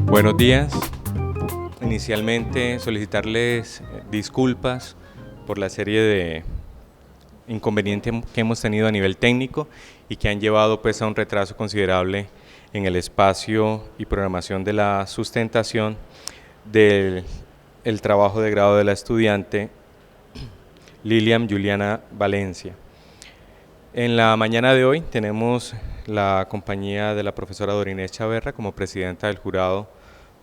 Buenos días. Inicialmente solicitarles disculpas por la serie de inconvenientes que hemos tenido a nivel técnico y que han llevado pues a un retraso considerable en el espacio y programación de la sustentación del trabajo de grado de la estudiante Lilian Juliana Valencia. En la mañana de hoy tenemos la compañía de la profesora Dorinés Chaverra como presidenta del jurado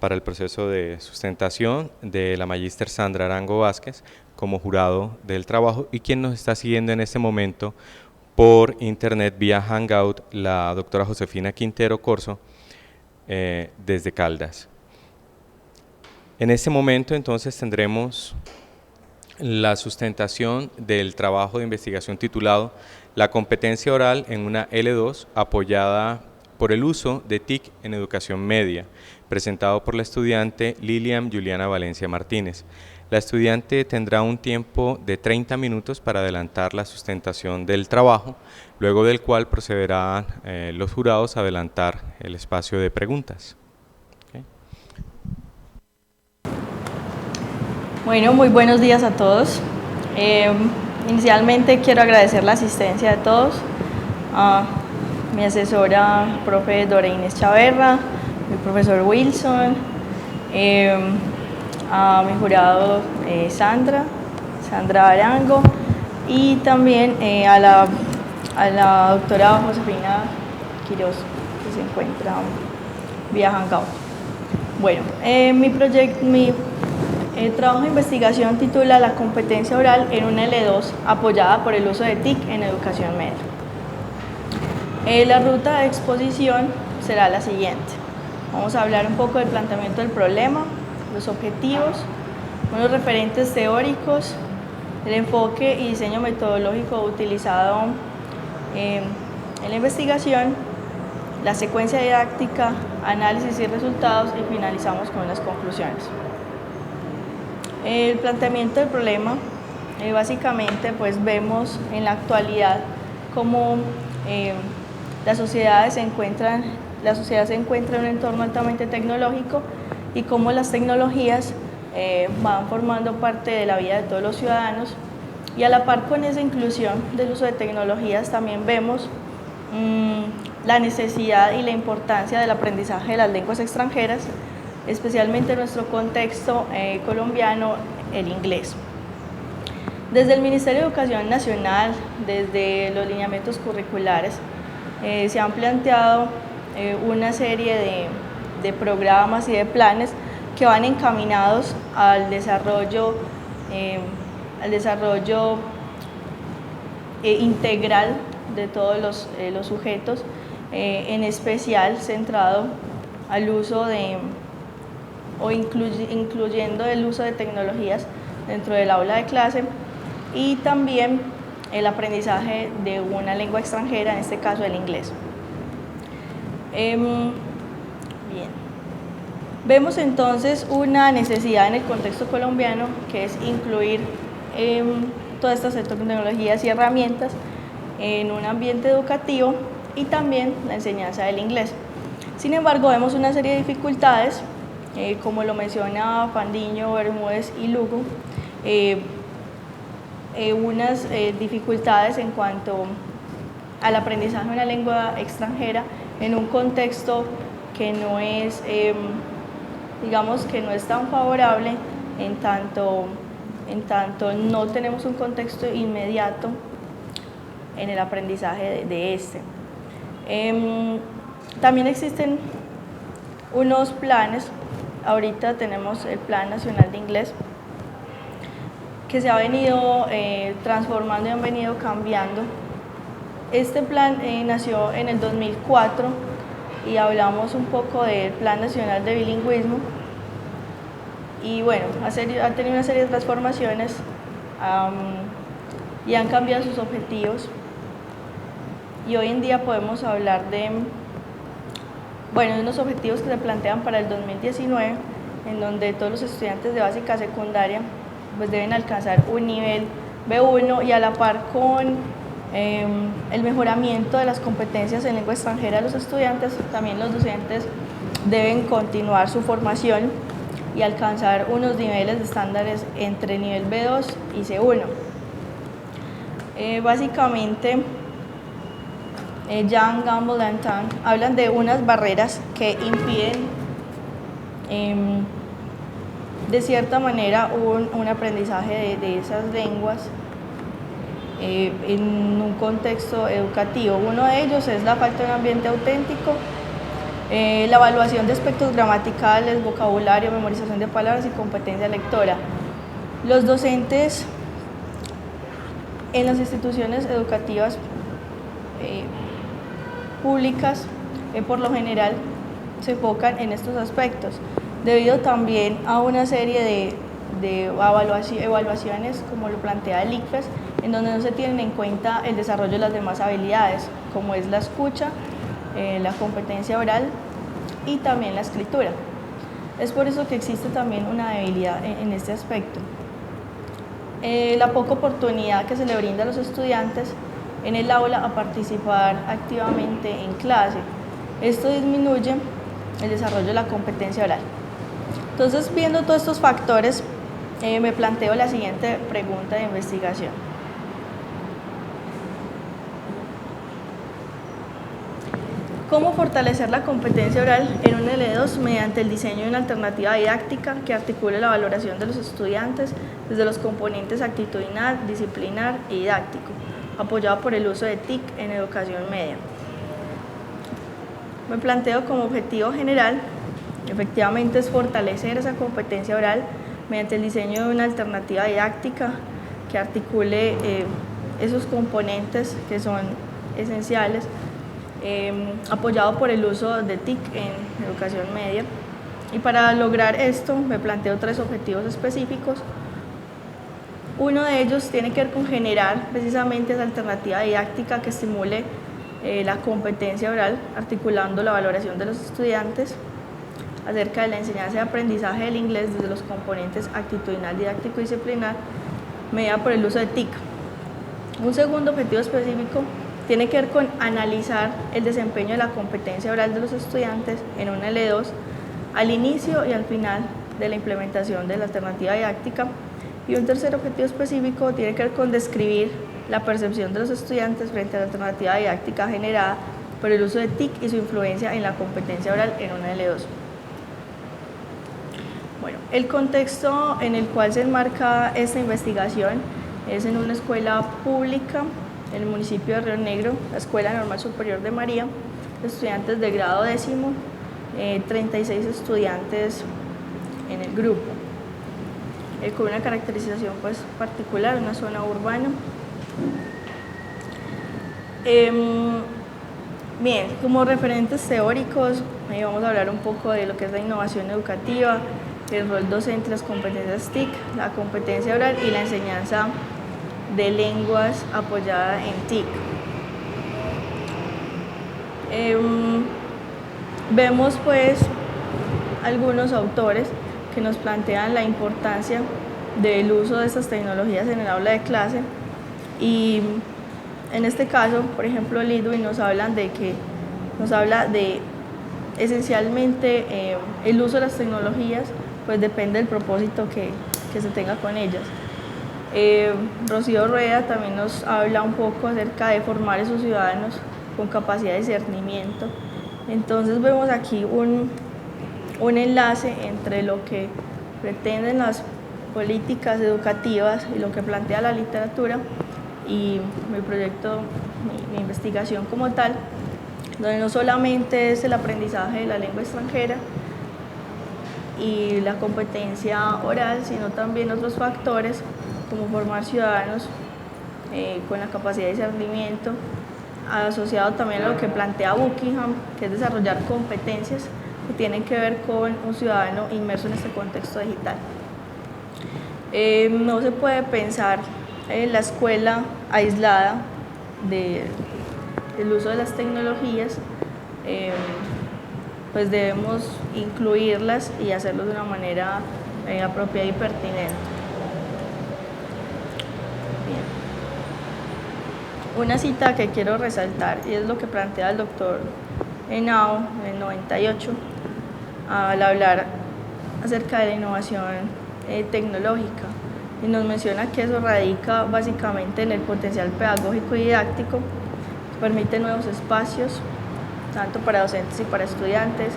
para el proceso de sustentación, de la magíster Sandra Arango Vázquez como jurado del trabajo, y quien nos está siguiendo en este momento por internet vía Hangout, la doctora Josefina Quintero Corso desde Caldas. En este momento entonces tendremos la sustentación del trabajo de investigación titulado La competencia oral en una L2 apoyada por el uso de TIC en educación media, presentado por la estudiante Lilian Juliana Valencia Martínez. La estudiante tendrá un tiempo de 30 minutos para adelantar la sustentación del trabajo, luego del cual procederán los jurados a adelantar el espacio de preguntas. Okay. Bueno, muy buenos días a todos. Inicialmente quiero agradecer la asistencia de todos, a mi asesora, profe Dorinés Chaverra, mi profesor Wilson, a mi jurado Sandra Arango, y también a la doctora Josefina Quiroz, que se encuentra vía Hangout. Bueno, mi trabajo de investigación titula La competencia oral en una L2 apoyada por el uso de TIC en educación media. La ruta de exposición será la siguiente. Vamos a hablar un poco del planteamiento del problema, los objetivos, unos referentes teóricos, el enfoque y diseño metodológico utilizado en la investigación, la secuencia didáctica, análisis y resultados, y finalizamos con las conclusiones. El planteamiento del problema, básicamente pues vemos en la actualidad cómo la sociedad se encuentra en un entorno altamente tecnológico y cómo las tecnologías van formando parte de la vida de todos los ciudadanos, y a la par con esa inclusión del uso de tecnologías también vemos la necesidad y la importancia del aprendizaje de las lenguas extranjeras, especialmente en nuestro contexto colombiano, el inglés. Desde el Ministerio de Educación Nacional, desde los lineamientos curriculares, se han planteado una serie de programas y de planes que van encaminados al desarrollo integral de todos los sujetos, en especial centrado al uso incluyendo el uso de tecnologías dentro del aula de clase, y también el aprendizaje de una lengua extranjera, en este caso el inglés. Bien. Vemos entonces una necesidad en el contexto colombiano, que es incluir todas estas tecnologías y herramientas en un ambiente educativo, y también la enseñanza del inglés. Sin embargo, vemos una serie de dificultades, como lo menciona Fandiño, Bermúdez y Lugo, unas dificultades en cuanto al aprendizaje de una lengua extranjera en un contexto que no es, digamos que no es tan favorable, en tanto no tenemos un contexto inmediato en el aprendizaje de este. También existen unos planes. Ahorita tenemos el Plan Nacional de Inglés, que se ha venido transformando y han venido cambiando. Este plan nació en el 2004 y hablamos un poco del Plan Nacional de Bilingüismo, y bueno, ha tenido una serie de transformaciones y han cambiado sus objetivos, y hoy en día podemos hablar de unos objetivos que se plantean para el 2019, en donde todos los estudiantes de básica secundaria pues deben alcanzar un nivel B1 y a la par con el mejoramiento de las competencias en lengua extranjera de los estudiantes, también los docentes deben continuar su formación y alcanzar unos niveles de estándares entre nivel B2 y C1. Básicamente, Young, Gamble and Tang hablan de unas barreras que impiden de cierta manera un aprendizaje de esas lenguas en un contexto educativo. Uno de ellos es la falta de un ambiente auténtico, la evaluación de aspectos gramaticales, vocabulario, memorización de palabras y competencia lectora. Los docentes en las instituciones educativas públicas por lo general se enfocan en estos aspectos, debido también a una serie de evaluaciones, como lo plantea el ICFES, en donde no se tienen en cuenta el desarrollo de las demás habilidades, como es la escucha, la competencia oral y también la escritura. Es por eso que existe también una debilidad en este aspecto. La poca oportunidad que se le brinda a los estudiantes en el aula a participar activamente en clase. Esto disminuye el desarrollo de la competencia oral. Entonces, viendo todos estos factores, me planteo la siguiente pregunta de investigación. ¿Cómo fortalecer la competencia oral en un L2 mediante el diseño de una alternativa didáctica que articule la valoración de los estudiantes desde los componentes actitudinal, disciplinar y didáctico, apoyado por el uso de TIC en educación media? Me planteo como objetivo general, efectivamente, es fortalecer esa competencia oral mediante el diseño de una alternativa didáctica que articule esos componentes que son esenciales, apoyado por el uso de TIC en educación media. Y para lograr esto me planteo 3 objetivos específicos. Uno de ellos tiene que ver con generar precisamente esa alternativa didáctica que estimule la competencia oral, articulando la valoración de los estudiantes acerca de la enseñanza y aprendizaje del inglés desde los componentes actitudinal, didáctico y disciplinar, mediada por el uso de TIC. Un segundo objetivo específico tiene que ver con analizar el desempeño de la competencia oral de los estudiantes en un L2 al inicio y al final de la implementación de la alternativa didáctica. Y un tercer objetivo específico tiene que ver con describir la percepción de los estudiantes frente a la alternativa didáctica generada por el uso de TIC y su influencia en la competencia oral en un L2. Bueno, el contexto en el cual se enmarca esta investigación es en una escuela pública en el municipio de Río Negro, la Escuela Normal Superior de María, estudiantes de grado 10º, 36 estudiantes en el grupo, con una caracterización pues particular, una zona urbana. Bien, como referentes teóricos, vamos a hablar un poco de lo que es la innovación educativa, el rol docente, las competencias TIC, la competencia oral y la enseñanza de lenguas apoyada en TIC. Vemos pues algunos autores que nos plantean la importancia del uso de estas tecnologías en el aula de clase, y en este caso, por ejemplo, Lidwin nos habla de esencialmente el uso de las tecnologías pues depende del propósito que se tenga con ellas. Rocío Rueda también nos habla un poco acerca de formar a esos ciudadanos con capacidad de discernimiento. Entonces vemos aquí un enlace entre lo que pretenden las políticas educativas y lo que plantea la literatura y mi proyecto, mi investigación como tal, donde no solamente es el aprendizaje de la lengua extranjera y la competencia oral, sino también otros factores como formar ciudadanos con la capacidad de discernimiento, asociado también a lo que plantea Buckingham, que es desarrollar competencias que tienen que ver con un ciudadano inmerso en este contexto digital. No se puede pensar en la escuela aislada del uso de las tecnologías, pues debemos incluirlas y hacerlo de una manera apropiada y pertinente. Bien. Una cita que quiero resaltar, y es lo que plantea el doctor Henao en el 98, al hablar acerca de la innovación tecnológica, y nos menciona que eso radica básicamente en el potencial pedagógico y didáctico, que permite nuevos espacios, tanto para docentes y para estudiantes,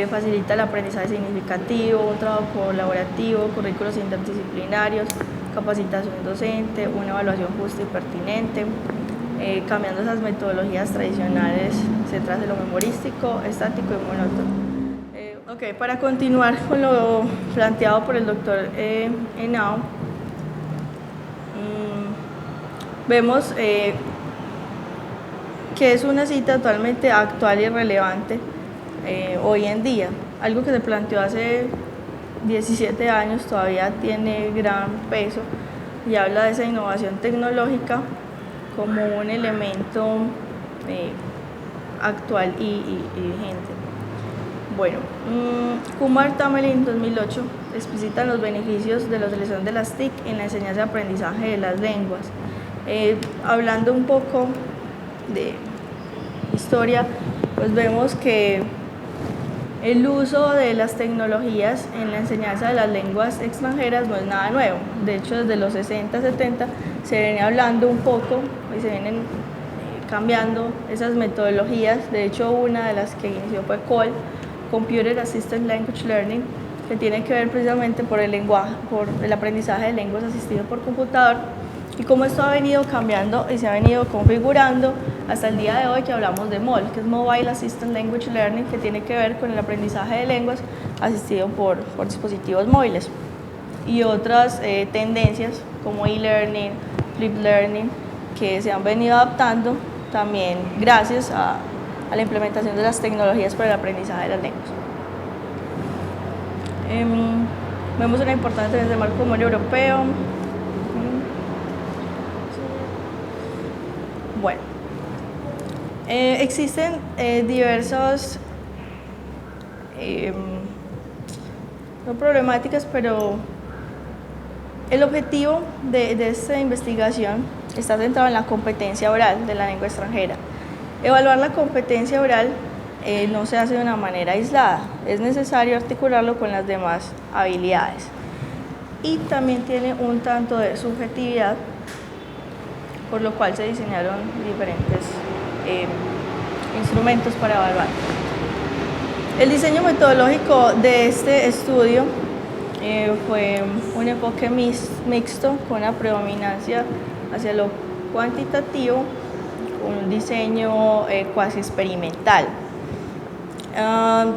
facilita el aprendizaje significativo, un trabajo colaborativo, currículos interdisciplinarios, capacitación docente, una evaluación justa y pertinente, cambiando esas metodologías tradicionales centradas en lo memorístico, estático y monótono. Para continuar con lo planteado por el doctor Henao, vemos que es una cita totalmente actual y relevante hoy en día. Algo que se planteó hace 17 años todavía tiene gran peso y habla de esa innovación tecnológica como un elemento actual y vigente. Bueno, Kumar Tamerlane en 2008 explicita los beneficios de la utilización de las TIC en la enseñanza y aprendizaje de las lenguas. Hablando un poco de historia, pues vemos que el uso de las tecnologías en la enseñanza de las lenguas extranjeras no es nada nuevo. De hecho, desde los 60, 70 se viene hablando un poco y se vienen cambiando esas metodologías. De hecho, una de las que inició fue CALL, Computer Assisted Language Learning, que tiene que ver precisamente por el lenguaje, por el aprendizaje de lenguas asistido por computador, y cómo esto ha venido cambiando y se ha venido configurando hasta el día de hoy, que hablamos de MALL, que es Mobile Assisted Language Learning, que tiene que ver con el aprendizaje de lenguas asistido por dispositivos móviles, y otras tendencias como e-learning, flip learning, que se han venido adaptando también gracias a la implementación de las tecnologías para el aprendizaje de las lenguas. Vemos una importancia desde el marco común europeo. Bueno, existen diversas, no problemáticas, pero el objetivo de esta investigación está centrado en la competencia oral de la lengua extranjera. Evaluar la competencia oral no se hace de una manera aislada, es necesario articularlo con las demás habilidades, y también tiene un tanto de subjetividad, por lo cual se diseñaron diferentes instrumentos para evaluar. El diseño metodológico de este estudio fue un enfoque mixto con una predominancia hacia lo cuantitativo, un diseño cuasi experimental.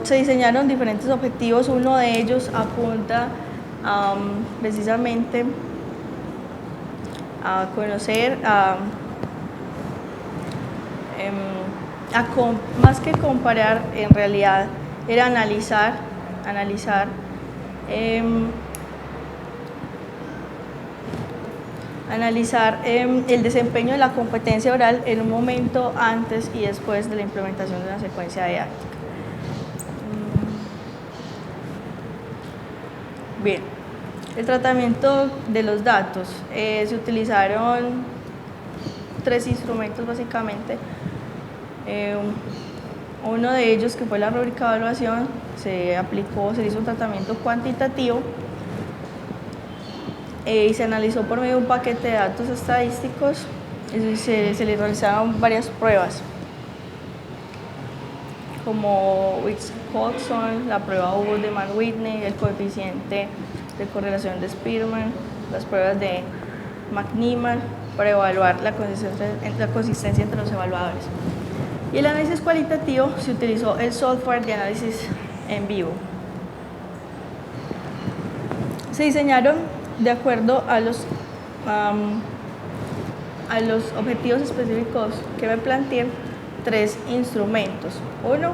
Se diseñaron diferentes objetivos, uno de ellos apunta precisamente a conocer, más que comparar, en realidad era analizar el desempeño de la competencia oral en un momento antes y después de la implementación de una secuencia didáctica. Bien, el tratamiento de los datos. Se utilizaron 3 instrumentos básicamente. Uno de ellos, que fue la rúbrica de evaluación, se hizo un tratamiento cuantitativo y se analizó por medio de un paquete de datos estadísticos y se le realizaron varias pruebas, como Wilcoxon, la prueba Woodman-Whitney, el coeficiente de correlación de Spearman, las pruebas de McNeman, para evaluar la consistencia entre los evaluadores. Y el análisis cualitativo, se utilizó el software de análisis en vivo. Se diseñaron de acuerdo a los objetivos específicos que me planteé 3 instrumentos. Uno,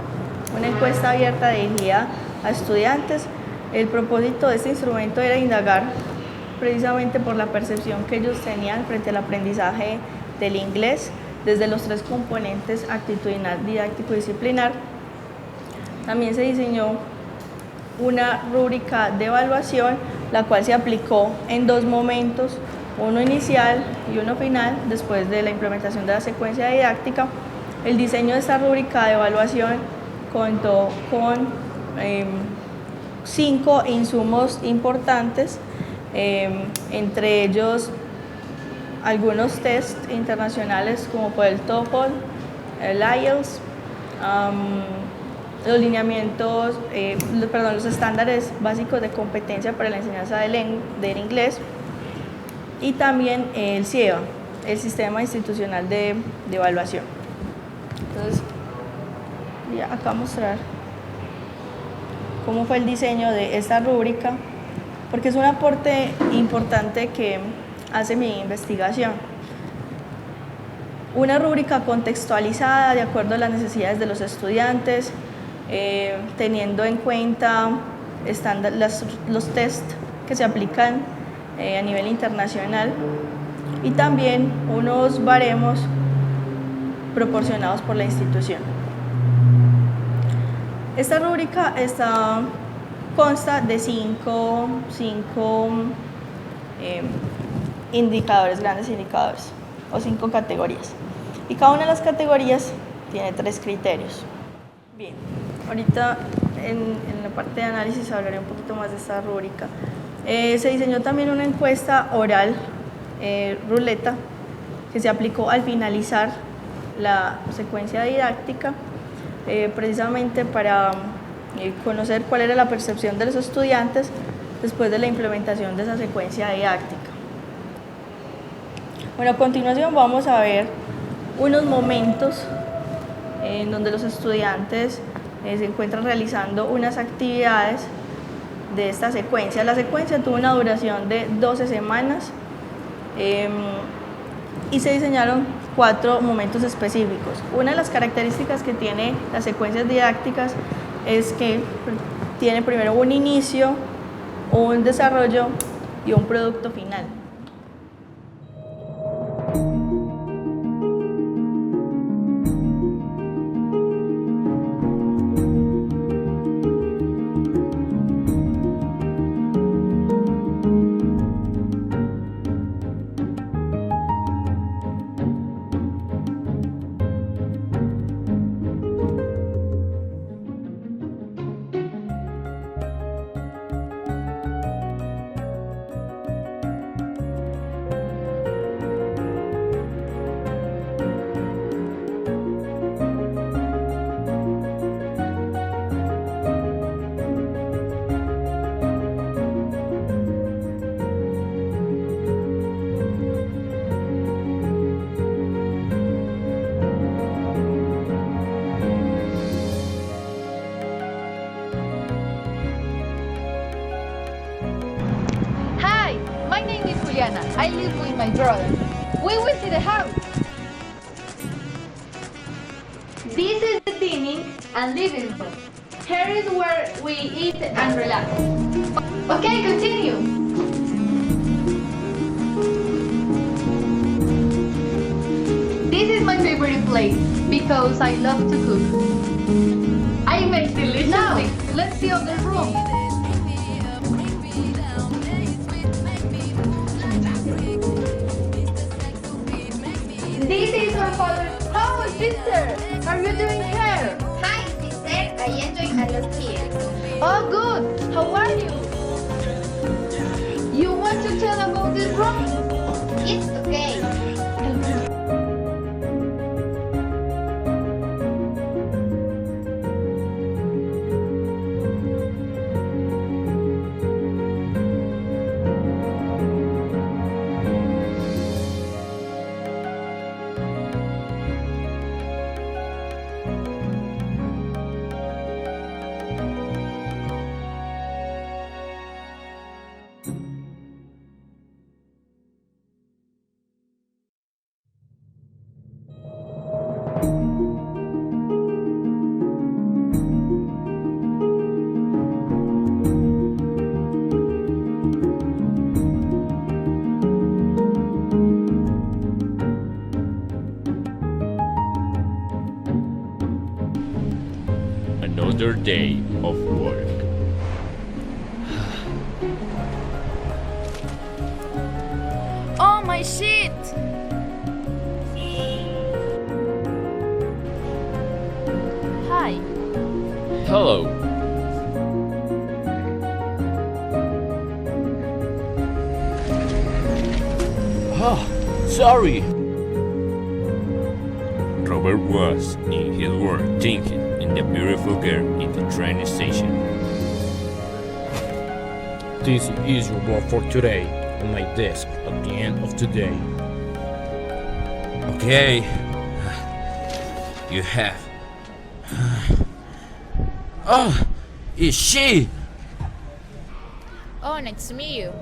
una encuesta abierta dirigida a estudiantes. El propósito de este instrumento era indagar precisamente por la percepción que ellos tenían frente al aprendizaje del inglés desde los 3 componentes: actitudinal, didáctico y disciplinar. También se diseñó una rúbrica de evaluación, la cual se aplicó en dos momentos, uno inicial y uno final, después de la implementación de la secuencia didáctica. El diseño de esta rúbrica de evaluación contó con 5 insumos importantes, entre ellos algunos test internacionales como fue el TOEFL, el IELTS, los lineamientos, los estándares básicos de competencia para la enseñanza del inglés, y también el SIEVA, el Sistema Institucional de Evaluación. Entonces, voy a acá mostrar cómo fue el diseño de esta rúbrica, porque es un aporte importante que hace mi investigación. Una rúbrica contextualizada de acuerdo a las necesidades de los estudiantes, teniendo en cuenta los test que se aplican a nivel internacional, y también unos baremos proporcionados por la institución. Esta rúbrica consta de cinco grandes indicadores, o 5 categorías, y cada una de las categorías tiene 3 criterios. Bien, ahorita en la parte de análisis hablaré un poquito más de esta rúbrica. Se diseñó también una encuesta oral, ruleta, que se aplicó al finalizar la secuencia didáctica, precisamente para conocer cuál era la percepción de los estudiantes después de la implementación de esa secuencia didáctica. Bueno, a continuación vamos a ver unos momentos en donde los estudiantes se encuentran realizando unas actividades de esta secuencia. La secuencia tuvo una duración de 12 semanas y se diseñaron 4 momentos específicos. Una de las características que tiene las secuencias didácticas es que tiene primero un inicio, un desarrollo y un producto final. I live with my brother. We will see the house. This is the dining and living room. Here is where we eat and relax. Okay, continue. This is my favorite place because I love to cook. I make delicious things. Now, let's see other room. This is her father's house, sister. How are you doing here? Hi, sister. I enjoy a lot here. Oh, good. How are you? You want to tell about this room? It's okay. another day of work. Oh, my shit! Hi. Hello. Oh, sorry. Robert was in his work thinking in the beautiful girl in the train station. This is your work for today on my desk at the end of the day. Okay. You have. Oh, is she? Oh, nice to meet you.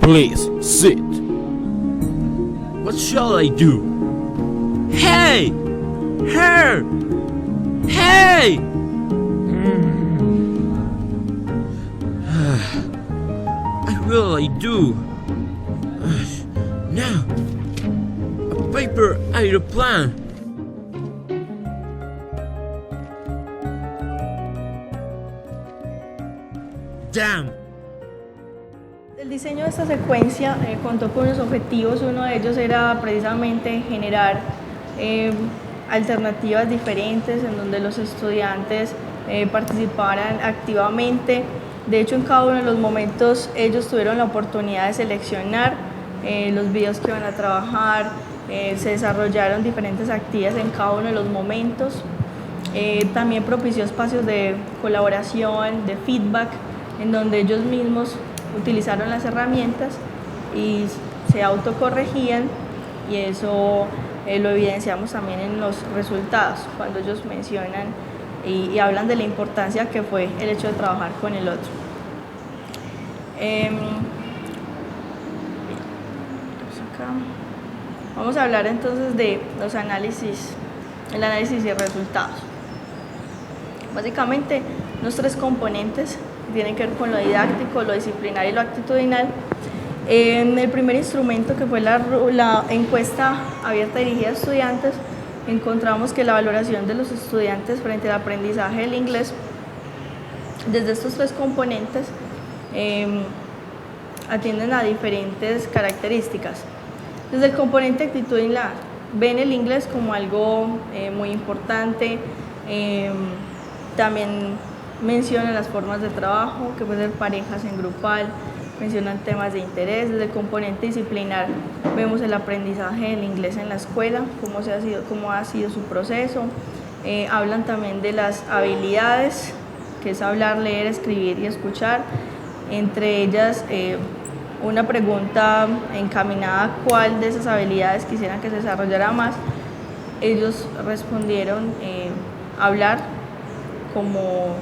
Please sit. What shall I do? Hey! Her! Hey! What will I do? Now, a paper aeroplane. Damn. El diseño de esta secuencia contó con unos objetivos. Uno de ellos era precisamente generar alternativas diferentes en donde los estudiantes participaran activamente. De hecho, en cada uno de los momentos ellos tuvieron la oportunidad de seleccionar los videos que iban a trabajar, se desarrollaron diferentes actividades en cada uno de los momentos. También propició espacios de colaboración, de feedback, en donde ellos mismos utilizaron las herramientas y se autocorregían, y eso lo evidenciamos también en los resultados, cuando ellos mencionan y hablan de la importancia que fue el hecho de trabajar con el otro. Vamos a hablar entonces de los análisis, el análisis y resultados. Básicamente, los tres componentes tienen que ver con lo didáctico, lo disciplinario y lo actitudinal. En el primer instrumento, que fue la encuesta abierta dirigida a estudiantes, encontramos que la valoración de los estudiantes frente al aprendizaje del inglés, desde estos tres componentes, atienden a diferentes características. Desde el componente actitudinal, ven el inglés como algo muy importante. También mencionan las formas de trabajo, que pueden ser parejas en grupal, mencionan temas de interés. Desde el componente disciplinar vemos el aprendizaje del inglés en la escuela, cómo ha sido su proceso. Hablan también de las habilidades, que es hablar, leer, escribir y escuchar. Entre ellas, una pregunta encaminada a cuál de esas habilidades quisieran que se desarrollara más. Ellos respondieron hablar como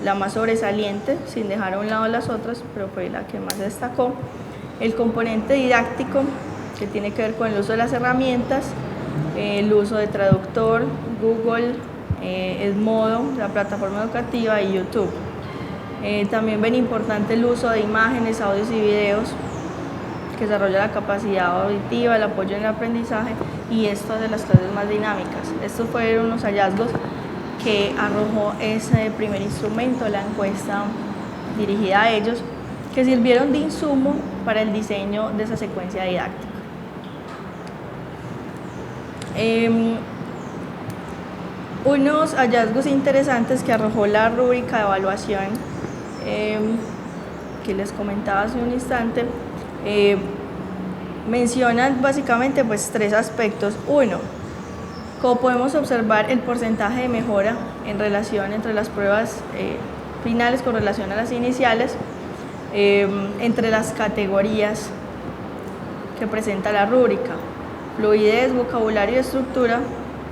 la más sobresaliente, sin dejar a un lado las otras, pero fue la que más destacó. El componente didáctico, que tiene que ver con el uso de las herramientas, el uso de traductor, Google, Edmodo, la plataforma educativa, y YouTube. También ven importante el uso de imágenes, audios y videos, que desarrolla la capacidad auditiva, el apoyo en el aprendizaje, y esto de las clases más dinámicas. Estos fueron unos hallazgos que arrojó ese primer instrumento, la encuesta dirigida a ellos, que sirvieron de insumo para el diseño de esa secuencia didáctica. Unos hallazgos interesantes que arrojó la rúbrica de evaluación que les comentaba hace un instante, mencionan básicamente tres aspectos. Uno, como podemos observar, el porcentaje de mejora en relación entre las pruebas finales con relación a las iniciales, entre las categorías que presenta la rúbrica. Fluidez, vocabulario y estructura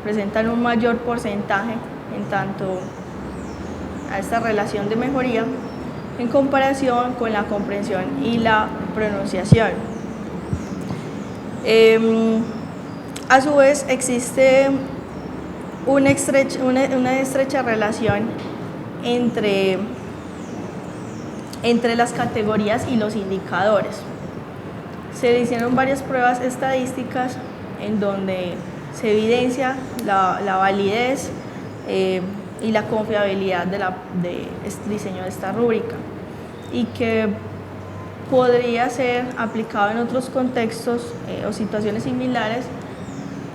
presentan un mayor porcentaje en tanto a esta relación de mejoría en comparación con la comprensión y la pronunciación. A su vez, existe una estrecha relación entre las categorías y los indicadores. Se hicieron varias pruebas estadísticas en donde se evidencia la validez y la confiabilidad de este diseño de esta rúbrica, y que podría ser aplicado en otros contextos o situaciones similares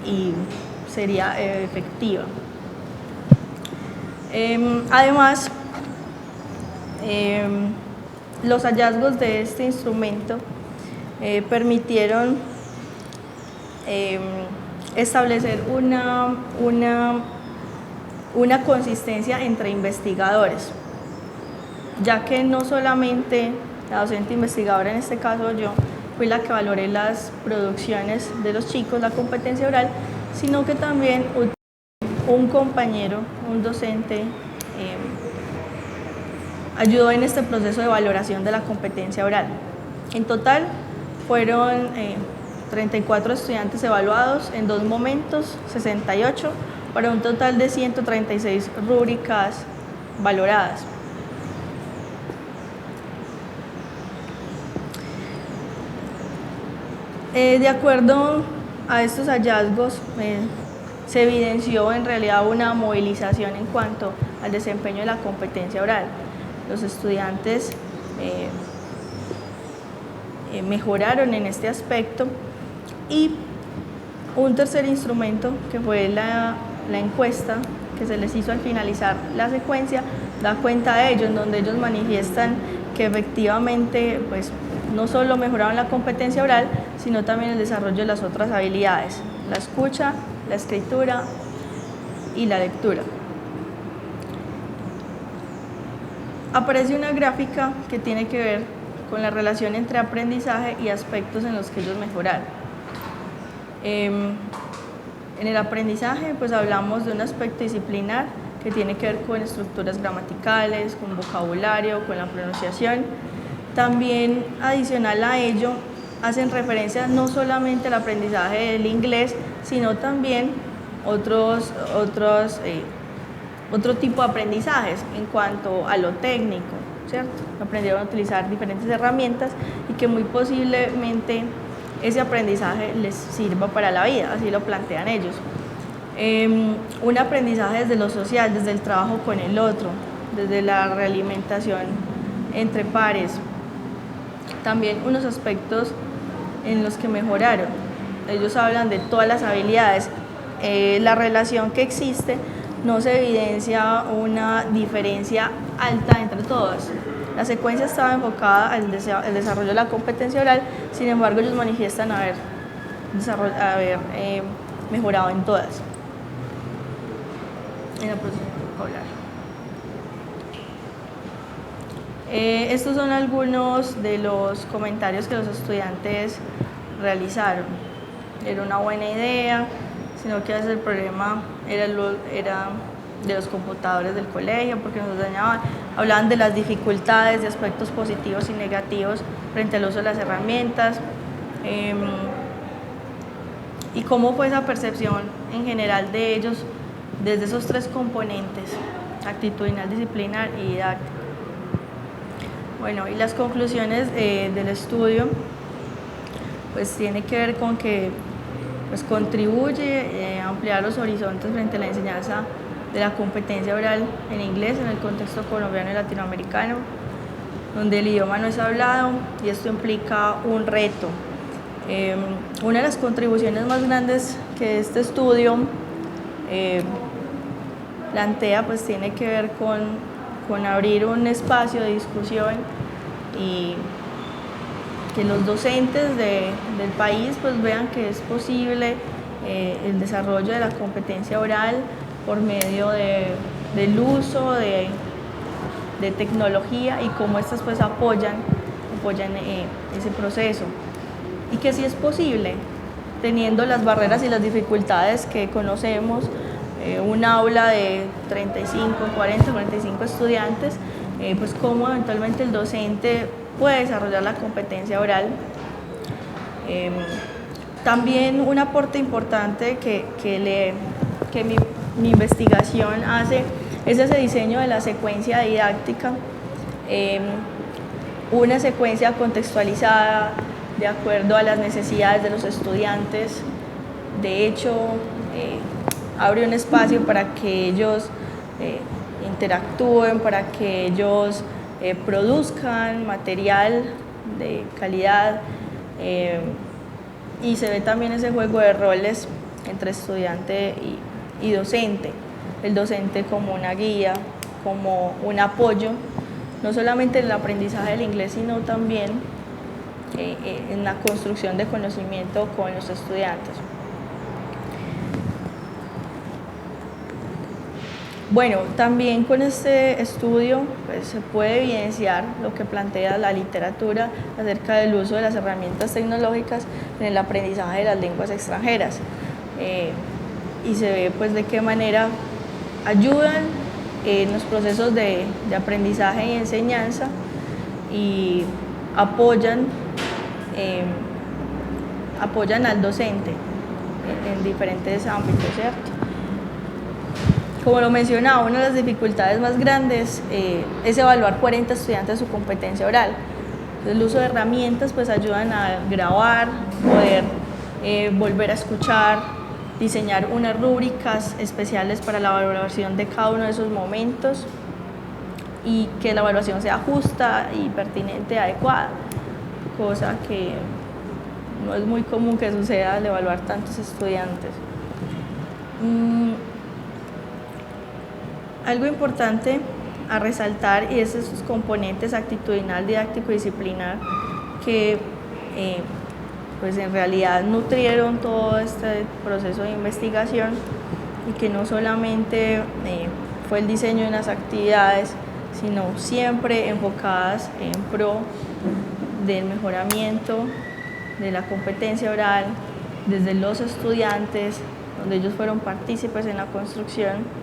y sería efectiva. Además, los hallazgos de este instrumento permitieron establecer una consistencia entre investigadores, ya que no solamente la docente investigadora, en este caso yo, fui la que valoré las producciones de los chicos, la competencia oral, sino que también un compañero, un docente, ayudó en este proceso de valoración de la competencia oral. En total fueron 34 estudiantes evaluados en 2 momentos, 68, para un total de 136 rúbricas valoradas. De acuerdo a estos hallazgos, se evidenció en realidad una movilización en cuanto al desempeño de la competencia oral. Los estudiantes mejoraron en este aspecto, y un tercer instrumento, que fue la encuesta que se les hizo al finalizar la secuencia, da cuenta de ello, en donde ellos manifiestan que efectivamente pues, no solo mejoraron la competencia oral, sino también el desarrollo de las otras habilidades: la escucha, la escritura y la lectura. Aparece una gráfica que tiene que ver con la relación entre aprendizaje y aspectos en los que ellos mejoraron. En el aprendizaje pues hablamos de un aspecto disciplinar que tiene que ver con estructuras gramaticales, con vocabulario, con la pronunciación. También adicional a ello hacen referencia no solamente al aprendizaje del inglés, sino también otro tipo de aprendizajes en cuanto a lo técnico, ¿cierto? Aprendieron a utilizar diferentes herramientas y que muy posiblemente ese aprendizaje les sirva para la vida, así lo plantean ellos. Un aprendizaje desde lo social, desde el trabajo con el otro, desde la realimentación entre pares. También unos aspectos en los que mejoraron. Ellos hablan de todas las habilidades. La relación que existe, no se evidencia una diferencia alta entre todas. La secuencia estaba enfocada al desarrollo de la competencia oral, sin embargo ellos manifiestan haber mejorado en todas. En la próxima vocabular. Estos son algunos de los comentarios que los estudiantes realizaron. Era una buena idea, sino que a veces el problema era de los computadores del colegio, porque nos dañaban. Hablaban de las dificultades, de aspectos positivos y negativos frente al uso de las herramientas, y cómo fue esa percepción en general de ellos desde esos 3 componentes: actitudinal, disciplinar y didáctico. Bueno, y las conclusiones del estudio pues tiene que ver con que pues contribuye a ampliar los horizontes frente a la enseñanza de la competencia oral en inglés en el contexto colombiano y latinoamericano, donde el idioma no es hablado, y esto implica un reto. Una de las contribuciones más grandes que este estudio plantea pues tiene que ver con abrir un espacio de discusión y que los docentes del país pues vean que es posible el desarrollo de la competencia oral por medio del uso de tecnología, y cómo estas pues apoyan ese proceso, y que sí es posible, teniendo las barreras y las dificultades que conocemos. Un aula de 35, 40, 45 estudiantes, pues cómo eventualmente el docente puede desarrollar la competencia oral. También un aporte importante que mi investigación hace es ese diseño de la secuencia didáctica, una secuencia contextualizada de acuerdo a las necesidades de los estudiantes. De hecho, abre un espacio para que ellos interactúen, para que ellos produzcan material de calidad, y se ve también ese juego de roles entre estudiante y docente, el docente como una guía, como un apoyo, no solamente en el aprendizaje del inglés, sino también en la construcción de conocimiento con los estudiantes. Bueno, también con este estudio pues, se puede evidenciar lo que plantea la literatura acerca del uso de las herramientas tecnológicas en el aprendizaje de las lenguas extranjeras, y se ve pues, de qué manera ayudan en los procesos de aprendizaje y enseñanza y apoyan al docente en diferentes ámbitos, ¿cierto? Como lo mencionaba, una de las dificultades más grandes es evaluar 40 estudiantes su competencia oral. Entonces, el uso de herramientas pues ayudan a grabar, poder volver a escuchar, diseñar unas rúbricas especiales para la evaluación de cada uno de esos momentos y que la evaluación sea justa y pertinente, adecuada, cosa que no es muy común que suceda al evaluar tantos estudiantes. Algo importante a resaltar y es esos componentes actitudinal, didáctico y disciplinar que pues en realidad nutrieron todo este proceso de investigación y que no solamente fue el diseño de las actividades, sino siempre enfocadas en pro del mejoramiento de la competencia oral desde los estudiantes, donde ellos fueron partícipes en la construcción.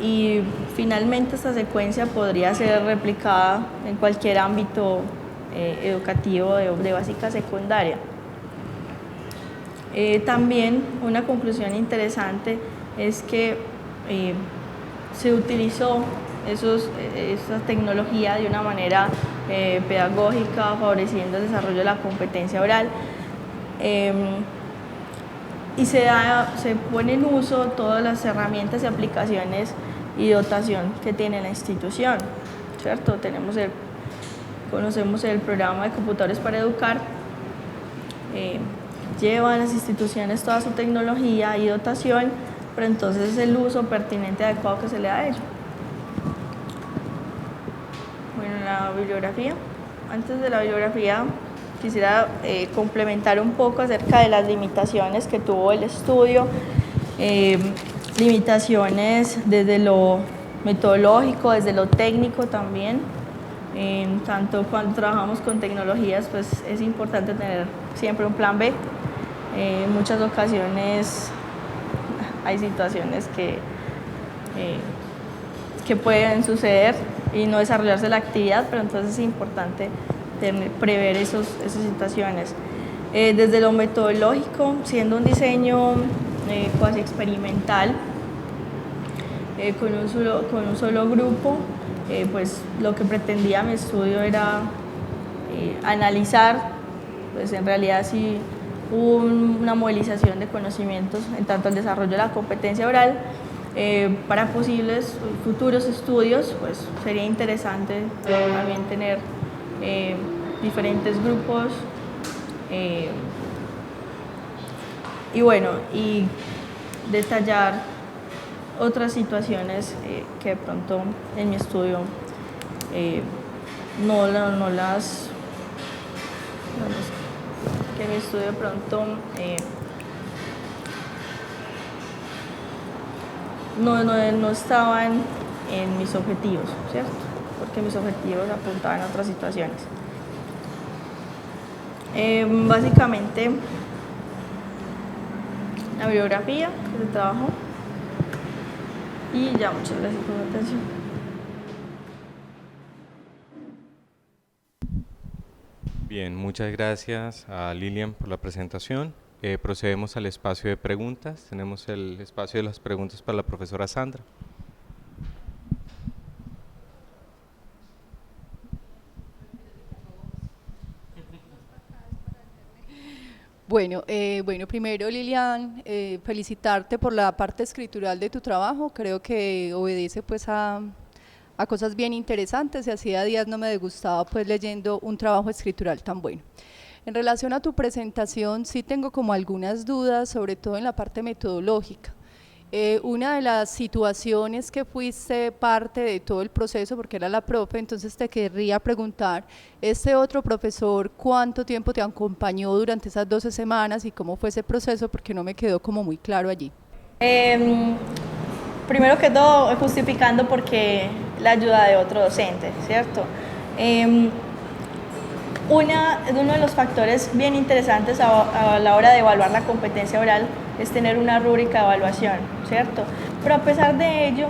Y finalmente esta secuencia podría ser replicada en cualquier ámbito educativo de básica secundaria. También una conclusión interesante es que se utilizó esa tecnología de una manera pedagógica, favoreciendo el desarrollo de la competencia oral. Y se pone en uso todas las herramientas y aplicaciones y dotación que tiene la institución, ¿cierto? Conocemos el programa de computadores para educar, llevan las instituciones toda su tecnología y dotación, pero entonces es el uso pertinente, adecuado que se le da a ello. Bueno, la bibliografía. Antes de la bibliografía, quisiera complementar un poco acerca de las limitaciones que tuvo el estudio, limitaciones desde lo metodológico, desde lo técnico también. Tanto cuando trabajamos con tecnologías, pues es importante tener siempre un plan B. En muchas ocasiones hay situaciones que pueden suceder y no desarrollarse la actividad, pero entonces es importante prever esas situaciones. Desde lo metodológico, siendo un diseño cuasi experimental, con un solo grupo, pues lo que pretendía mi estudio era analizar, pues en realidad si hubo una movilización de conocimientos en tanto el desarrollo de la competencia oral. Para posibles futuros estudios, pues sería interesante también tener diferentes grupos y bueno, y detallar otras situaciones que de pronto en mi estudio que mi estudio de pronto no estaban en mis objetivos, ¿cierto? Porque mis objetivos apuntaban a otras situaciones. Básicamente, la bibliografía que se trabajó. Y ya, muchas gracias por la atención. Bien, muchas gracias a Lilian por la presentación. Procedemos al espacio de preguntas. Tenemos el espacio de las preguntas para la profesora Sandra. Bueno, primero Lilian, felicitarte por la parte escritural de tu trabajo. Creo que obedece pues a cosas bien interesantes y hacía días no me disgustaba pues leyendo un trabajo escritural tan bueno. En relación a tu presentación sí tengo como algunas dudas, sobre todo en la parte metodológica. Una de las situaciones que fuiste parte de todo el proceso, porque era la profe, entonces te querría preguntar, este otro profesor, ¿cuánto tiempo te acompañó durante esas 12 semanas y cómo fue ese proceso? Porque no me quedó como muy claro allí. Primero que todo, justificando porque la ayuda de otro docente, ¿cierto? Uno de los factores bien interesantes a la hora de evaluar la competencia oral es tener una rúbrica de evaluación, ¿cierto? Pero a pesar de ello,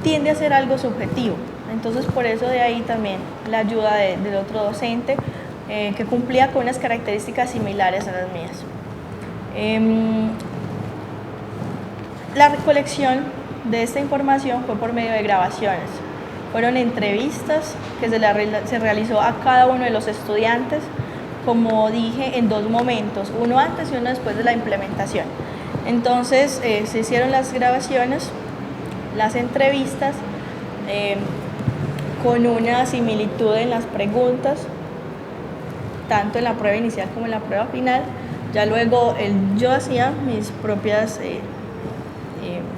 tiende a ser algo subjetivo. Entonces, por eso de ahí también la ayuda del otro docente que cumplía con unas características similares a las mías. La recolección de esta información fue por medio de grabaciones. Fueron entrevistas que se realizó a cada uno de los estudiantes, como dije, en dos momentos, uno antes y uno después de la implementación. Entonces se hicieron las grabaciones, las entrevistas, con una similitud en las preguntas, tanto en la prueba inicial como en la prueba final. Ya luego yo hacía mis propias,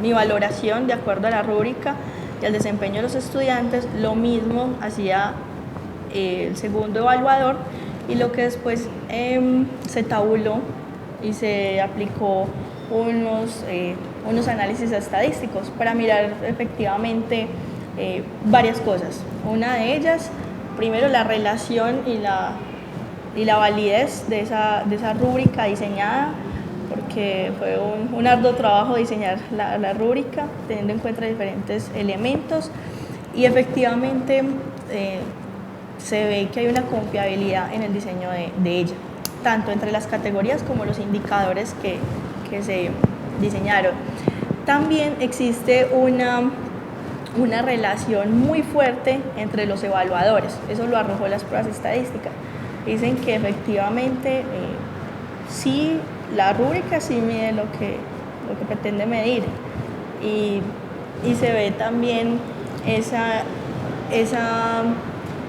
mi valoración de acuerdo a la rúbrica y al desempeño de los estudiantes. Lo mismo hacía el segundo evaluador, y lo que después se tabuló y se aplicó unos análisis estadísticos para mirar efectivamente varias cosas. Una de ellas, primero, la relación y la validez de esa rúbrica diseñada, porque fue un arduo trabajo diseñar la rúbrica, teniendo en cuenta diferentes elementos, y efectivamente se ve que hay una confiabilidad en el diseño de ella, tanto entre las categorías como los indicadores que se diseñaron. También existe una relación muy fuerte entre los evaluadores, eso lo arrojó las pruebas estadísticas. Dicen que efectivamente sí, la rúbrica sí mide lo que pretende medir, y se ve también esa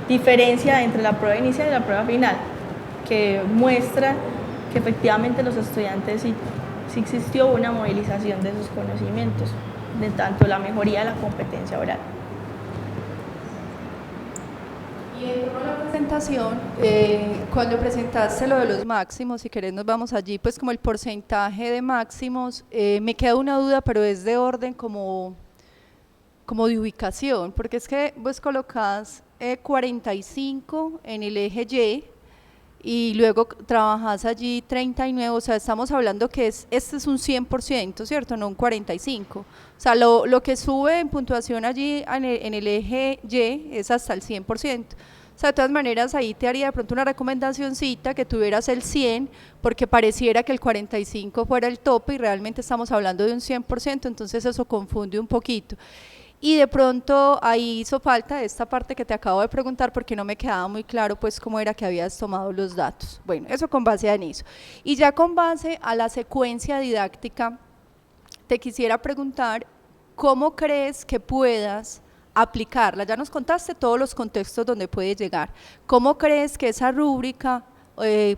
diferencia entre la prueba inicial y la prueba final, que muestra que efectivamente los estudiantes sí existió una movilización de sus conocimientos, de tanto la mejoría de la competencia oral. Y en torno a la presentación, cuando presentaste lo de los máximos, si querés nos vamos allí, pues como el porcentaje de máximos, me queda una duda, pero es de orden como de ubicación, porque es que vos colocás 45 en el eje Y luego trabajas allí 39, o sea, estamos hablando que este es un 100%, ¿cierto? No un 45%. O sea, lo que sube en puntuación allí en el eje Y es hasta el 100%. O sea, de todas maneras, ahí te haría de pronto una recomendacioncita que tuvieras el 100, porque pareciera que el 45 fuera el tope y realmente estamos hablando de un 100%, entonces eso confunde un poquito. Y de pronto ahí hizo falta esta parte que te acabo de preguntar porque no me quedaba muy claro pues cómo era que habías tomado los datos. Bueno, eso con base en eso. Y ya con base a la secuencia didáctica, te quisiera preguntar cómo crees que puedas aplicarla. Ya nos contaste todos los contextos donde puede llegar. ¿Cómo crees que esa rúbrica,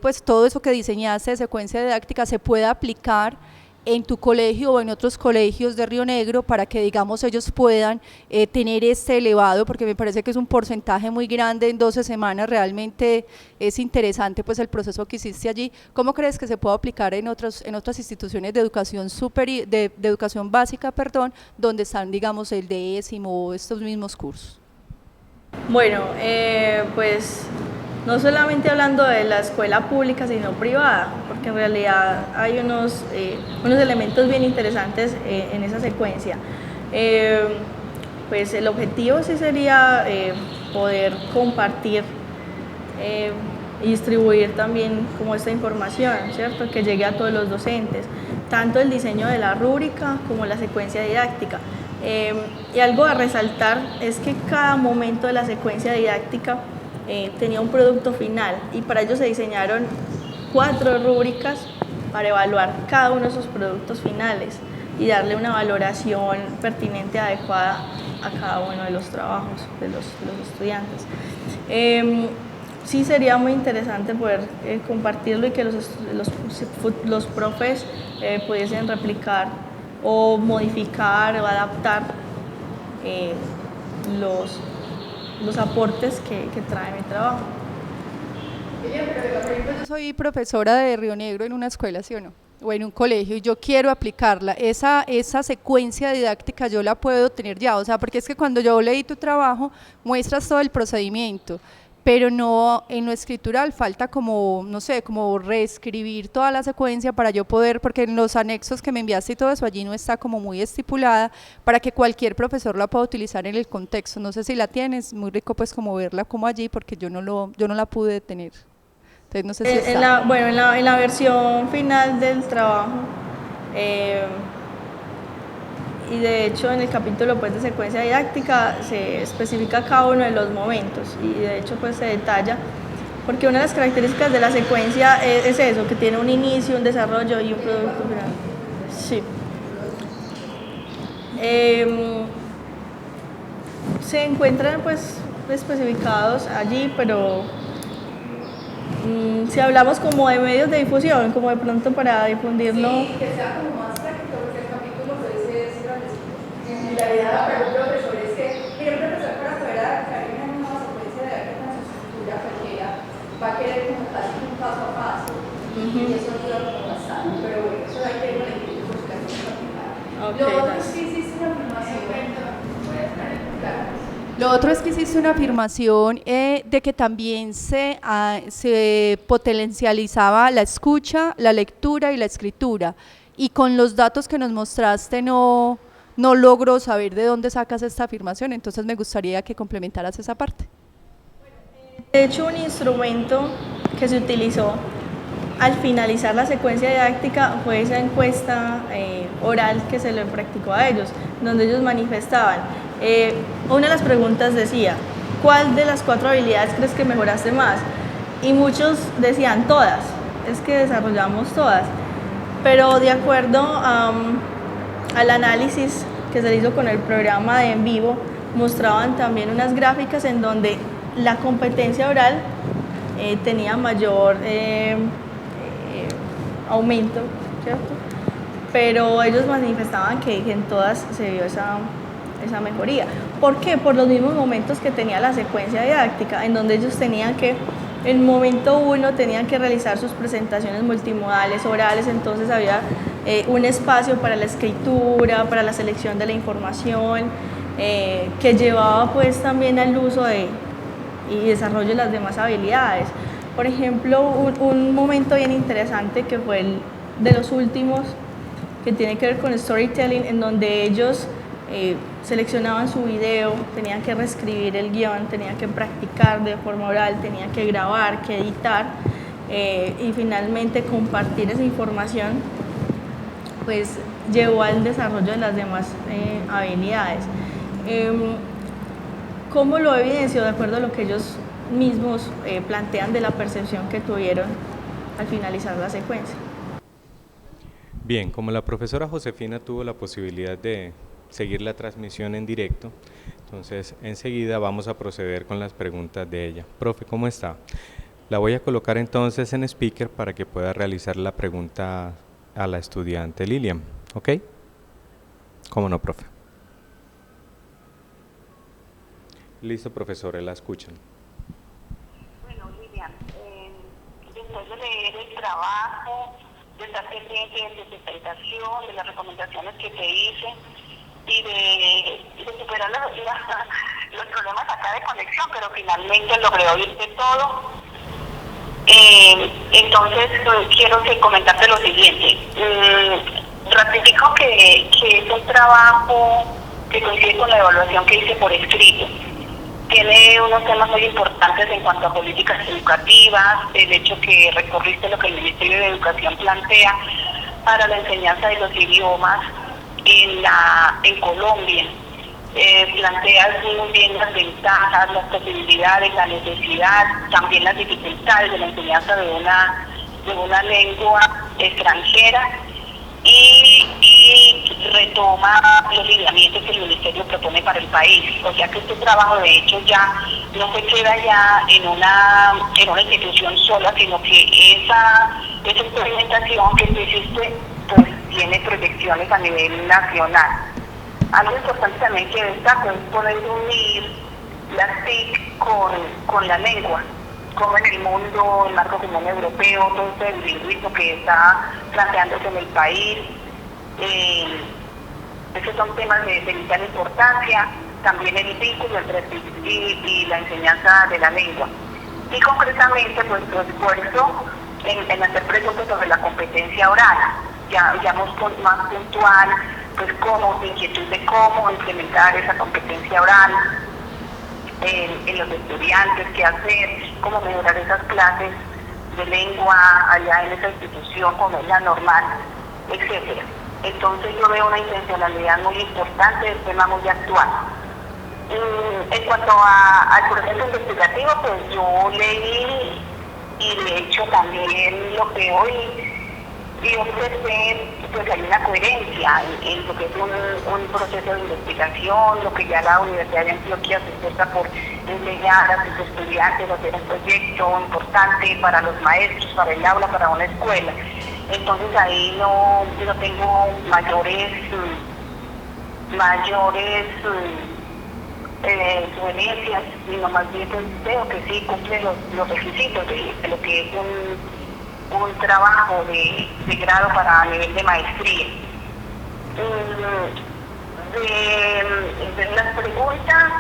pues todo eso que diseñaste de secuencia didáctica se pueda aplicar en tu colegio o en otros colegios de Río Negro para que, digamos, ellos puedan tener este elevado, porque me parece que es un porcentaje muy grande en 12 semanas, realmente es interesante pues el proceso que hiciste allí. ¿Cómo crees que se puede aplicar en otras instituciones de educación de educación básica, donde están, digamos, el décimo o estos mismos cursos? Bueno, pues no solamente hablando de la escuela pública, sino privada, porque en realidad hay unos elementos bien interesantes en esa secuencia. Pues el objetivo sí sería poder compartir y distribuir también como esta información, ¿cierto? Que llegue a todos los docentes, tanto el diseño de la rúbrica como la secuencia didáctica. Y algo a resaltar es que cada momento de la secuencia didáctica tenía un producto final, y para ello se diseñaron 4 rúbricas para evaluar cada uno de esos productos finales y darle una valoración pertinente, adecuada a cada uno de los trabajos de los estudiantes. Sí sería muy interesante poder compartirlo y que los profes pudiesen replicar o modificar o adaptar los aportes que trae mi trabajo. Yo soy profesora de Río Negro en una escuela, ¿sí o no? O en un colegio, y yo quiero aplicarla. Esa secuencia didáctica yo la puedo tener ya, o sea, porque es que cuando yo leí tu trabajo muestras todo el procedimiento, pero no, en lo escritural falta como, no sé, como reescribir toda la secuencia para yo poder, porque en los anexos que me enviaste y todo eso allí no está como muy estipulada para que cualquier profesor la pueda utilizar en el contexto. No sé si la tienes, muy rico pues como verla como allí, porque yo no la pude tener. Entonces no sé si está. En la versión final del trabajo, y de hecho en el capítulo pues, de secuencia didáctica se especifica cada uno de los momentos y de hecho pues se detalla, porque una de las características de la secuencia es eso, que tiene un inicio, un desarrollo y un producto final. Sí. Se encuentran pues especificados allí, pero si hablamos como de medios de difusión, como de pronto para difundirlo. Sí, que sea como más práctico, porque el capítulo pues es la idea para el profesor es que el profesor para poder adaptar una nueva secuencia de arte con su estructura cualquiera va a querer como casi un paso a paso, y eso ayuda como bastante, pero bueno, eso hay que ir con el equipo porque la cosa es Okay, lo otro es que hiciste una afirmación. Lo otro es que hiciste una afirmación de que también se potencializaba la escucha, la lectura y la escritura, y con los datos que nos mostraste no logro saber de dónde sacas esta afirmación, entonces me gustaría que complementaras esa parte. De hecho, un instrumento que se utilizó al finalizar la secuencia didáctica fue esa encuesta oral que se le practicó a ellos, donde ellos manifestaban. Una de las preguntas decía, ¿cuál de las 4 habilidades crees que mejoraste más? Y muchos decían todas, es que desarrollamos todas, pero de acuerdo al análisis que se hizo con el programa de en vivo, mostraban también unas gráficas en donde la competencia oral tenía mayor aumento, ¿cierto? Pero ellos manifestaban que en todas se vio esa mejoría. ¿Por qué? Por los mismos momentos que tenía la secuencia didáctica, en donde ellos tenían que, en momento 1, tenían que realizar sus presentaciones multimodales, orales, entonces había un espacio para la escritura, para la selección de la información, que llevaba pues también al uso y desarrollo de las demás habilidades. Por ejemplo, un momento bien interesante que fue el de los últimos, que tiene que ver con storytelling, en donde ellos seleccionaban su video, tenían que reescribir el guión, tenían que practicar de forma oral, tenían que grabar, que editar y finalmente compartir esa información, pues llevó al desarrollo de las demás habilidades. ¿Cómo lo evidenció? De acuerdo a lo que ellos mismos plantean de la percepción que tuvieron al finalizar la secuencia. Bien, como la profesora Josefina tuvo la posibilidad de seguir la transmisión en directo, entonces enseguida vamos a proceder con las preguntas de ella. Profe, ¿cómo está? La voy a colocar entonces en speaker para que pueda realizar la pregunta a la estudiante Lilian, ¿ok? ¿Cómo no, profe? Listo, profesora, la escuchan. Bueno, Lilian, después de leer el trabajo, de estar pendiente de tu interpretación, de las recomendaciones que te hice y de superar los problemas acá de conexión, pero finalmente logré oírte todo. Entonces, quiero comentarte lo siguiente. Ratifico que es un trabajo que coincide con la evaluación que hice por escrito. Tiene unos temas muy importantes en cuanto a políticas educativas, el hecho que recorriste lo que el Ministerio de Educación plantea para la enseñanza de los idiomas en Colombia. Planteas muy bien las ventajas, las posibilidades, la necesidad, también las dificultades de la enseñanza de una de una lengua extranjera y retoma los lineamientos que el Ministerio propone para el país. O sea que este trabajo de hecho ya no se queda ya en una institución sola, sino que esa implementación que existe pues tiene proyecciones a nivel nacional. Algo importante también que destaco es poder unir las TIC con la lengua, como en el mundo, el marco común europeo, todo este bilingüismo que está planteándose en el país. Esos son temas de vital importancia, también el vínculo entre TIC y la enseñanza de la lengua. Y concretamente, pues, nuestro esfuerzo en hacer preguntas sobre la competencia oral, ya más puntual, pues cómo, inquietud de cómo implementar esa competencia oral en los estudiantes, qué hacer, cómo mejorar esas clases de lengua allá en esa institución como es la normal, etcétera. Entonces yo veo una intencionalidad muy importante del tema muy actual. En cuanto al proceso investigativo, pues yo leí y de hecho también lo que hoy y observé, pues hay una coherencia en lo que es un proceso de investigación, lo que ya la Universidad de Antioquia se esfuerza por enseñar a sus estudiantes, hacer un proyecto importante para los maestros, para el aula, para una escuela. Entonces ahí no tengo mayores sugerencias, sino más bien pues, veo que sí cumple los requisitos de lo que es un trabajo de grado para nivel de maestría. De las preguntas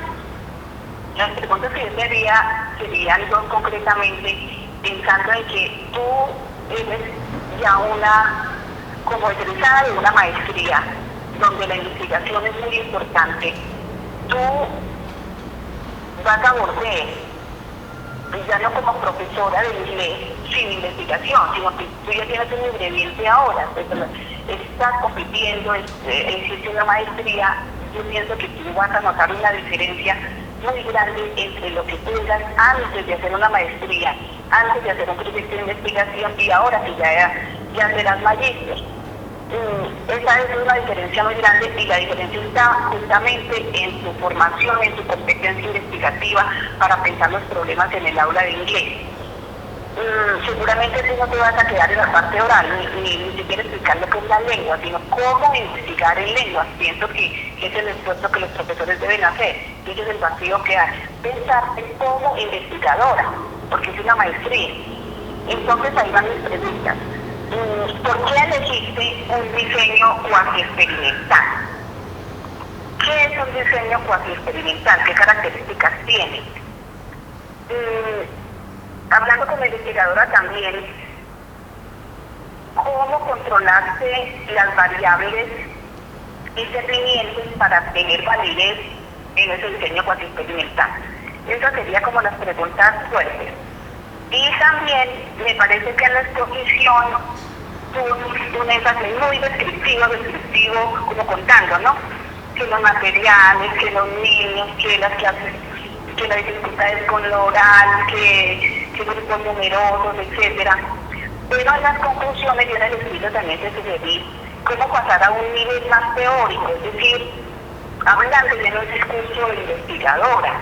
que yo te haría serían dos concretamente, pensando en que tú eres ya como egresada de una maestría, donde la investigación es muy importante. Tú vas a volver, ya no como profesora de inglés sin investigación, sino que tú ya tienes un ingrediente ahora, pues, estás compitiendo, existe una maestría. Yo pienso que tú vas a notar una diferencia muy grande entre lo que tú eras antes de hacer una maestría, antes de hacer un proyecto de investigación y ahora que ya serás magíster. Esa es una diferencia muy grande y la diferencia está justamente en tu formación, en tu competencia investigativa para pensar los problemas en el aula de inglés. Seguramente tú no te vas a quedar en la parte oral, ni siquiera explicar lo que es la lengua, sino cómo investigar en lenguas. Pienso que ese es el esfuerzo que los profesores deben hacer, y ese es el vacío que hay. Pensar como investigadora, porque es una maestría. Entonces ahí van mis preguntas. ¿Por qué elegiste un diseño cuasi experimental? ¿Qué es un diseño cuasi experimental? ¿Qué características tiene? Hablando como investigadora también, ¿cómo controlaste las variables intervinientes para tener validez en ese diseño cuasi experimental? Esas serían como las preguntas fuertes. Y también me parece que en la exposición un énfasis muy descriptivo, como contando, ¿no? Que los materiales, que los niños, que las clases, que las dificultades con lo oral, que grupos numerosos, etcétera. Pero en las conclusiones yo en el escrito también te sugerí cómo pasar a un nivel más teórico, es decir, hablando de un discurso de investigadora,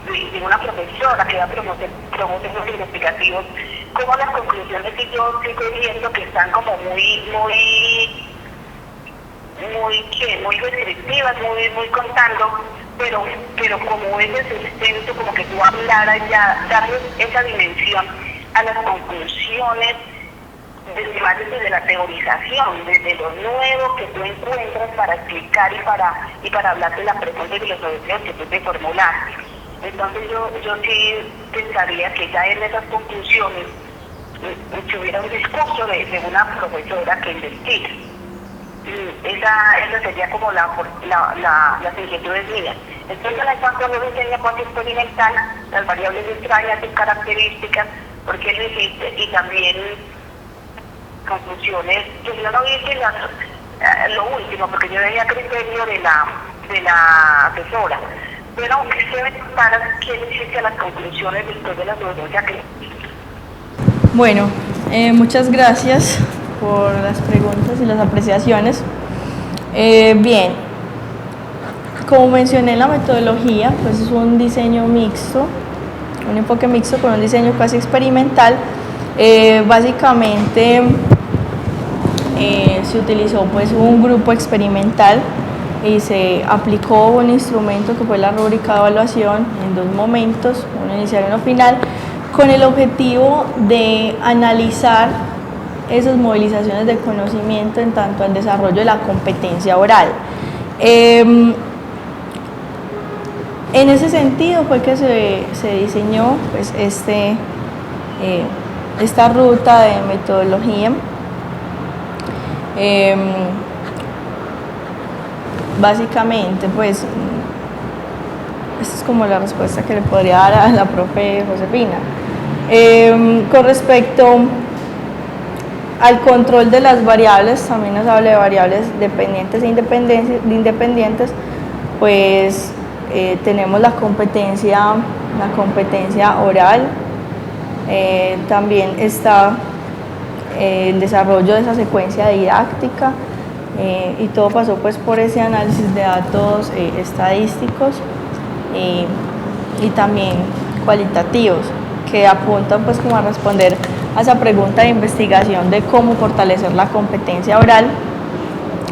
de una profesora que va a promover los investigativos, como las conclusiones que yo sigo viendo que están como muy restrictivas, muy contando, pero como ese sustento, como que tú hablaras ya, darle esa dimensión a las conclusiones desde la teorización, desde lo nuevo que tú encuentras para explicar y para hablar de la pregunta y de los deseos que tú te formulaste. Entonces yo sí pensaría que ya en esas conclusiones si hubiera un discurso de una profesora que investiga. Esa sería como las inquietudes mías. Entonces en cuanto a lo diseño cuasi experimental, las variables extrañas, sus características, porque lo hiciste, y también conclusiones, que yo no hice lo último, porque yo veía criterio de la asesora. Pero aunque se me contara quién hiciste las conclusiones después de la docencia que... Bueno, Muchas gracias por las preguntas y las apreciaciones. Bien, como mencioné, la metodología pues es un diseño mixto, un enfoque mixto con un diseño casi experimental. Básicamente se utilizó pues un grupo experimental y se aplicó un instrumento que fue la rúbrica de evaluación en dos momentos, uno inicial y uno final, con el objetivo de analizar esas movilizaciones de conocimiento en tanto al desarrollo de la competencia oral. En ese sentido fue que se diseñó pues, esta ruta de metodología. Básicamente, pues, esta es como la respuesta que le podría dar a la profe Josefina. Con respecto al control de las variables, también nos habla de variables dependientes e independientes, pues tenemos la competencia oral, también está el desarrollo de esa secuencia didáctica, y todo pasó pues por ese análisis de datos estadísticos y también cualitativos que apuntan pues como a responder a esa pregunta de investigación de cómo fortalecer la competencia oral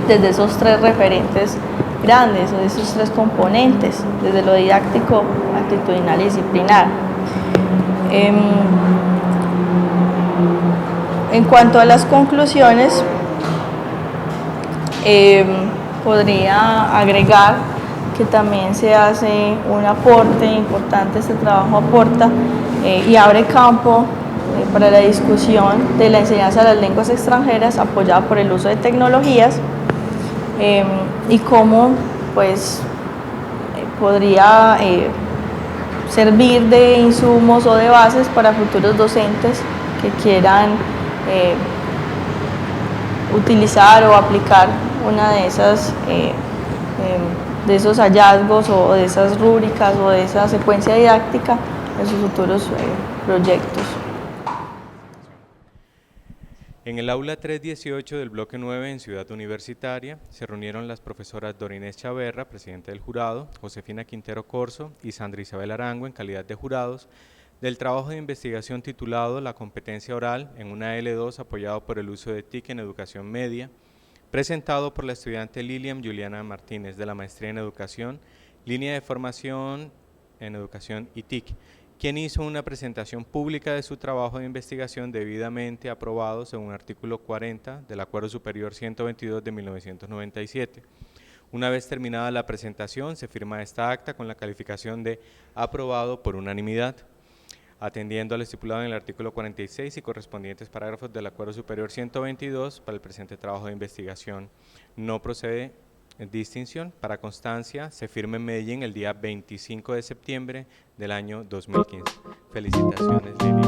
desde esos tres referentes grandes o de esos tres componentes, desde lo didáctico, actitudinal y disciplinar. En cuanto a las conclusiones, podría agregar que también se hace un aporte importante, este trabajo aporta y abre campo para la discusión de la enseñanza de las lenguas extranjeras apoyada por el uso de tecnologías y cómo pues, podría servir de insumos o de bases para futuros docentes que quieran utilizar o aplicar una de esas de esos hallazgos o de esas rúbricas o de esa secuencia didáctica en sus futuros proyectos. En el aula 318 del bloque 9 en Ciudad Universitaria se reunieron las profesoras Dorinés Chaverra, presidenta del jurado, Josefina Quintero Corzo y Sandra Isabel Arango en calidad de jurados del trabajo de investigación titulado La competencia oral en una L2 apoyado por el uso de TIC en educación media, presentado por la estudiante Lilian Juliana Martínez de la maestría en educación, línea de formación en educación y TIC, quien hizo una presentación pública de su trabajo de investigación debidamente aprobado según artículo 40 del Acuerdo Superior 122 de 1997. Una vez terminada la presentación, se firma esta acta con la calificación de aprobado por unanimidad. Atendiendo al estipulado en el artículo 46 y correspondientes parágrafos del Acuerdo Superior 122, para el presente trabajo de investigación no procede distinción. Para constancia, se firma en Medellín el día 25 de septiembre del año 2015. Felicitaciones, Lili.